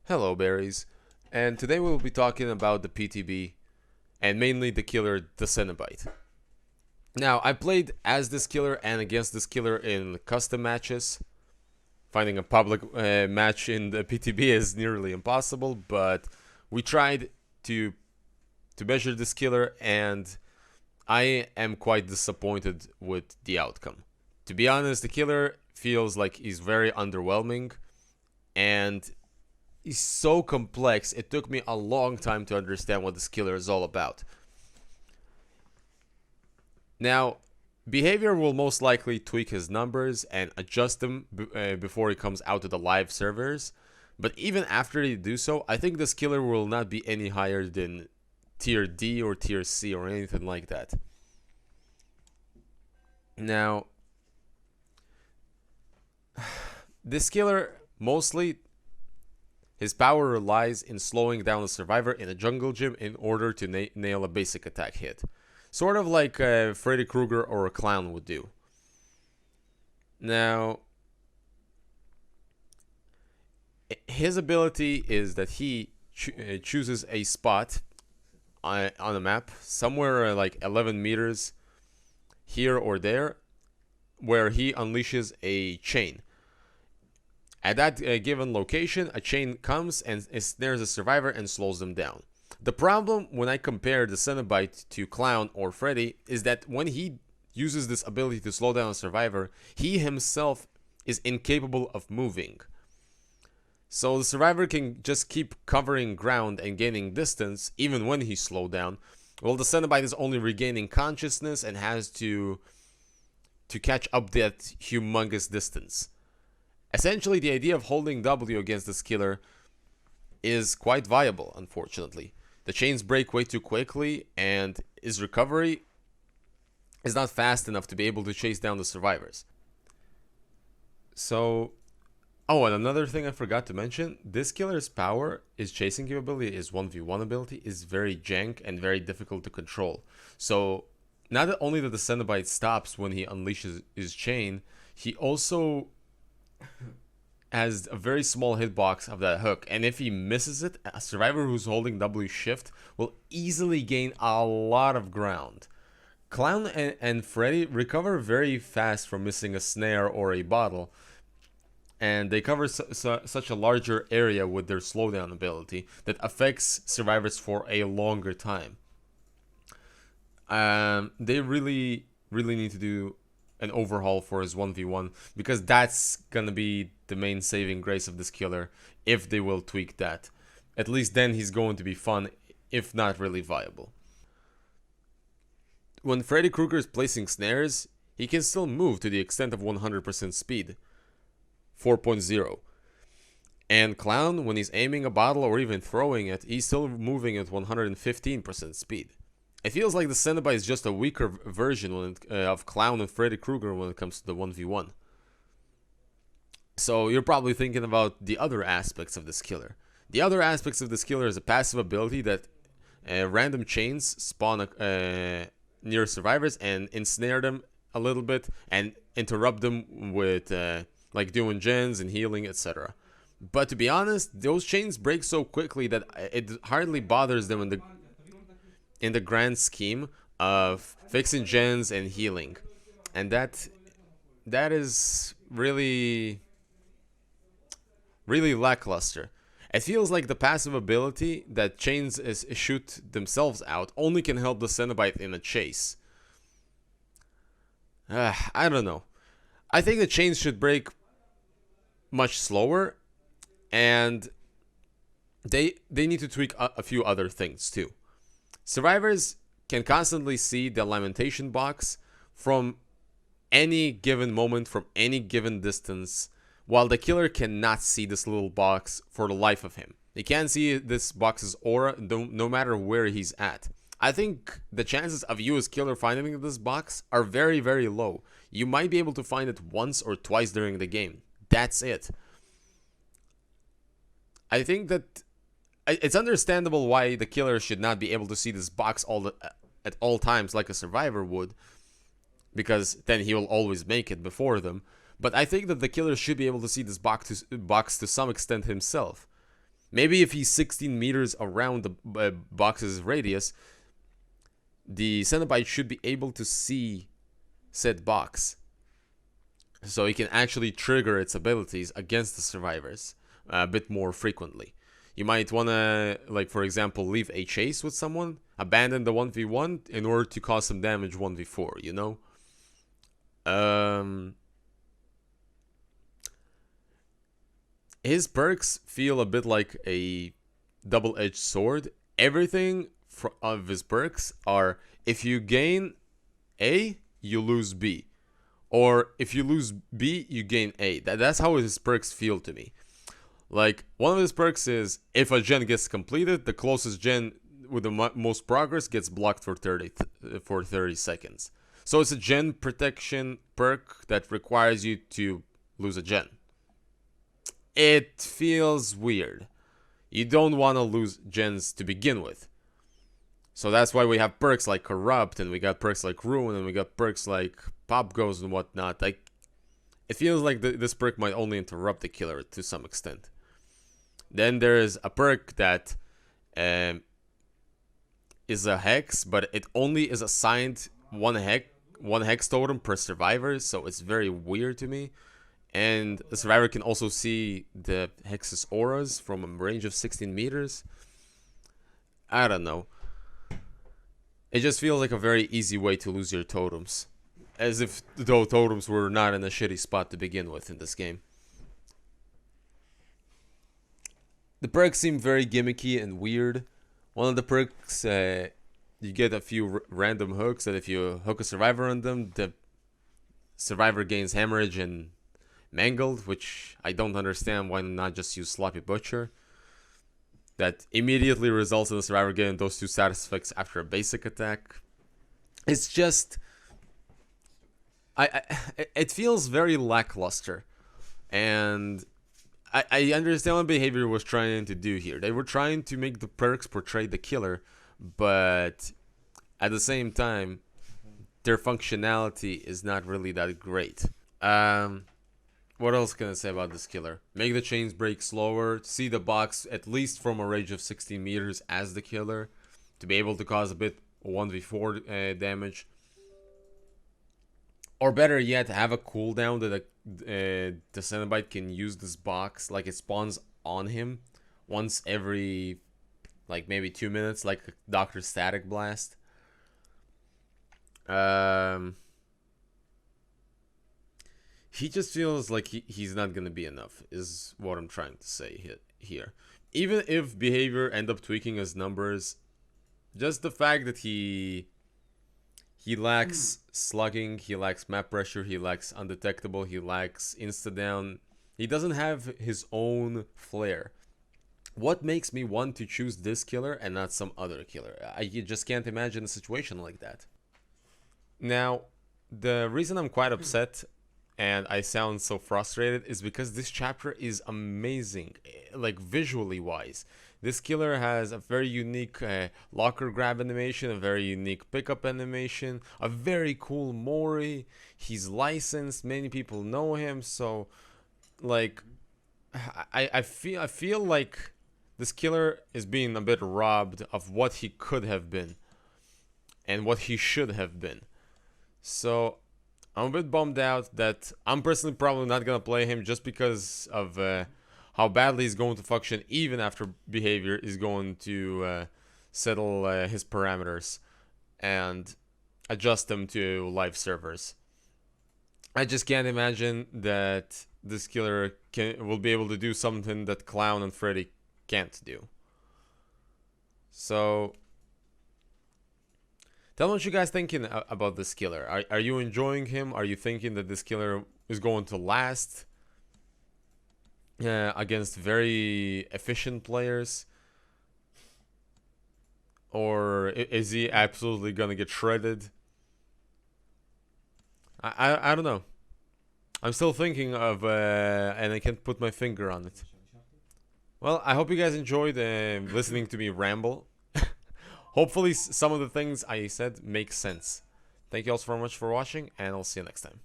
Hello, berries, and today we'll be talking about the PTB and mainly the killer, the Cenobite. Now, I played as this killer and against this killer in custom matches. Finding a public match in the PTB is nearly impossible, but we tried to measure this killer, and I am quite disappointed with the outcome. To be honest, the killer feels like he's very underwhelming, and is so complex, it took me a long time to understand what this killer is all about. Now, behavior will most likely tweak his numbers and adjust them before he comes out to the live servers, but even after they do so, I think this killer will not be any higher than tier D or tier C or anything like that. Now, this killer mostly his power relies in slowing down a survivor in a jungle gym in order to nail a basic attack hit. Sort of like Freddy Krueger or a clown would do. Now, his ability is that he chooses a spot on a map, somewhere like 11 meters here or there, where he unleashes a chain. At that given location, a chain comes and snares a survivor and slows them down. The problem when I compare the Cenobite to Clown or Freddy is that when he uses this ability to slow down a survivor, he himself is incapable of moving. So the survivor can just keep covering ground and gaining distance even when he's slowed down, while the Cenobite is only regaining consciousness and has to catch up that humongous distance. Essentially, the idea of holding W against this killer is quite viable, unfortunately. The chains break way too quickly, and his recovery is not fast enough to be able to chase down the survivors. So, oh, and another thing I forgot to mention, this killer's power, his chasing capability, his 1v1 ability, is very jank and very difficult to control. So, not only that the Cenobite stops when he unleashes his chain, he also has a very small hitbox of that hook, and if he misses it, a survivor who's holding W shift will easily gain a lot of ground. Clown and Freddy recover very fast from missing a snare or a bottle, and they cover such a larger area with their slowdown ability that affects survivors for a longer time. They really need to do an overhaul for his 1v1, because that's gonna be the main saving grace of this killer if they will tweak that. At least then he's going to be fun, if not really viable. When Freddy Krueger is placing snares, he can still move to the extent of 100% speed, 4.0. And Clown, when he's aiming a bottle or even throwing it, he's still moving at 115% speed. It feels like the Cenobite is just a weaker version of Clown and Freddy Krueger when it comes to the 1v1. So you're probably thinking about the other aspects of this killer. The other aspects of this killer is a passive ability that random chains spawn near survivors and ensnare them a little bit and interrupt them with like doing gens and healing, etc. But to be honest, those chains break so quickly that it hardly bothers them in the grand scheme of fixing gens and healing, and that is really lackluster. It feels like the passive ability that chains shoot themselves out only can help the Cenobite in a chase. I don't know. I think the chains should break much slower, and they need to tweak a few other things too. Survivors can constantly see the lamentation box from any given moment, from any given distance, while the killer cannot see this little box for the life of him. He can't see this box's aura no matter where he's at. I think the chances of you as killer finding this box are very low. You might be able to find it once or twice during the game. That's it. I think that it's understandable why the killer should not be able to see this box at all times like a survivor would, because then he will always make it before them. But I think that the killer should be able to see this box to some extent himself. Maybe if he's 16 meters around the box's radius, the Cenobite should be able to see said box, so he can actually trigger its abilities against the survivors a bit more frequently. You might want to, like, for example, leave a chase with someone, abandon the 1v1 in order to cause some damage 1v4, you know? His perks feel a bit like a double-edged sword. Everything of his perks are, if you gain A, you lose B. Or if you lose B, you gain A. That's how his perks feel to me. Like, one of his perks is, if a gen gets completed, the closest gen with the most progress gets blocked for 30 seconds. So it's a gen protection perk that requires you to lose a gen. It feels weird. You don't want to lose gens to begin with. So that's why we have perks like Corrupt, and we got perks like Ruin, and we got perks like Pop Goes and whatnot. Like, it feels like this perk might only interrupt the killer to some extent. Then there is a perk that is a hex, but it only is assigned one hex totem per survivor, so it's very weird to me. And the survivor can also see the hex's auras from a range of 16 meters. I don't know. It just feels like a very easy way to lose your totems. As if those totems were not in a shitty spot to begin with in this game. The perks seem very gimmicky and weird. One of the perks, you get a few random hooks that if you hook a survivor on them, the survivor gains hemorrhage and mangled, which I don't understand. Why not just use Sloppy Butcher? That immediately results in the survivor getting those two status effects after a basic attack. It's just... it feels very lackluster. And I understand what Behavior was trying to do here. They were trying to make the perks portray the killer, but at the same time, their functionality is not really that great. What else can I say about this killer? Make the chains break slower, see the box at least from a range of 16 meters as the killer, to be able to cause a bit 1v4 damage. Or better yet, have a cooldown that the Cenobite can use this box, like it spawns on him once every, like, maybe 2 minutes, like Dr. Static Blast. He just feels like he's not gonna be enough, is what I'm trying to say here. Even if Behavior end up tweaking his numbers, just the fact that he lacks slugging, he lacks map pressure, he lacks undetectable, he lacks insta-down. He doesn't have his own flair. What makes me want to choose this killer and not some other killer? I just can't imagine a situation like that. Now, the reason I'm quite upset and I sound so frustrated is because this chapter is amazing, like visually wise. This killer has a very unique locker grab animation, a very unique pickup animation, a very cool Mori. He's licensed, many people know him, so like I feel like this killer is being a bit robbed of what he could have been and what he should have been. So I'm a bit bummed out that I'm personally probably not gonna play him just because of how badly he's going to function even after Behavior is going to settle his parameters and adjust them to live servers. I just can't imagine that this killer will be able to do something that Clown and Freddy can't do. So tell me what you guys thinking about this killer. Are you enjoying him? Are you thinking that this killer is going to last against very efficient players? Or is he absolutely gonna get shredded? I don't know. I'm still thinking of and I can't put my finger on it. Well, I hope you guys enjoyed listening to me ramble. Hopefully some of the things I said make sense. Thank you all so much for watching, and I'll see you next time.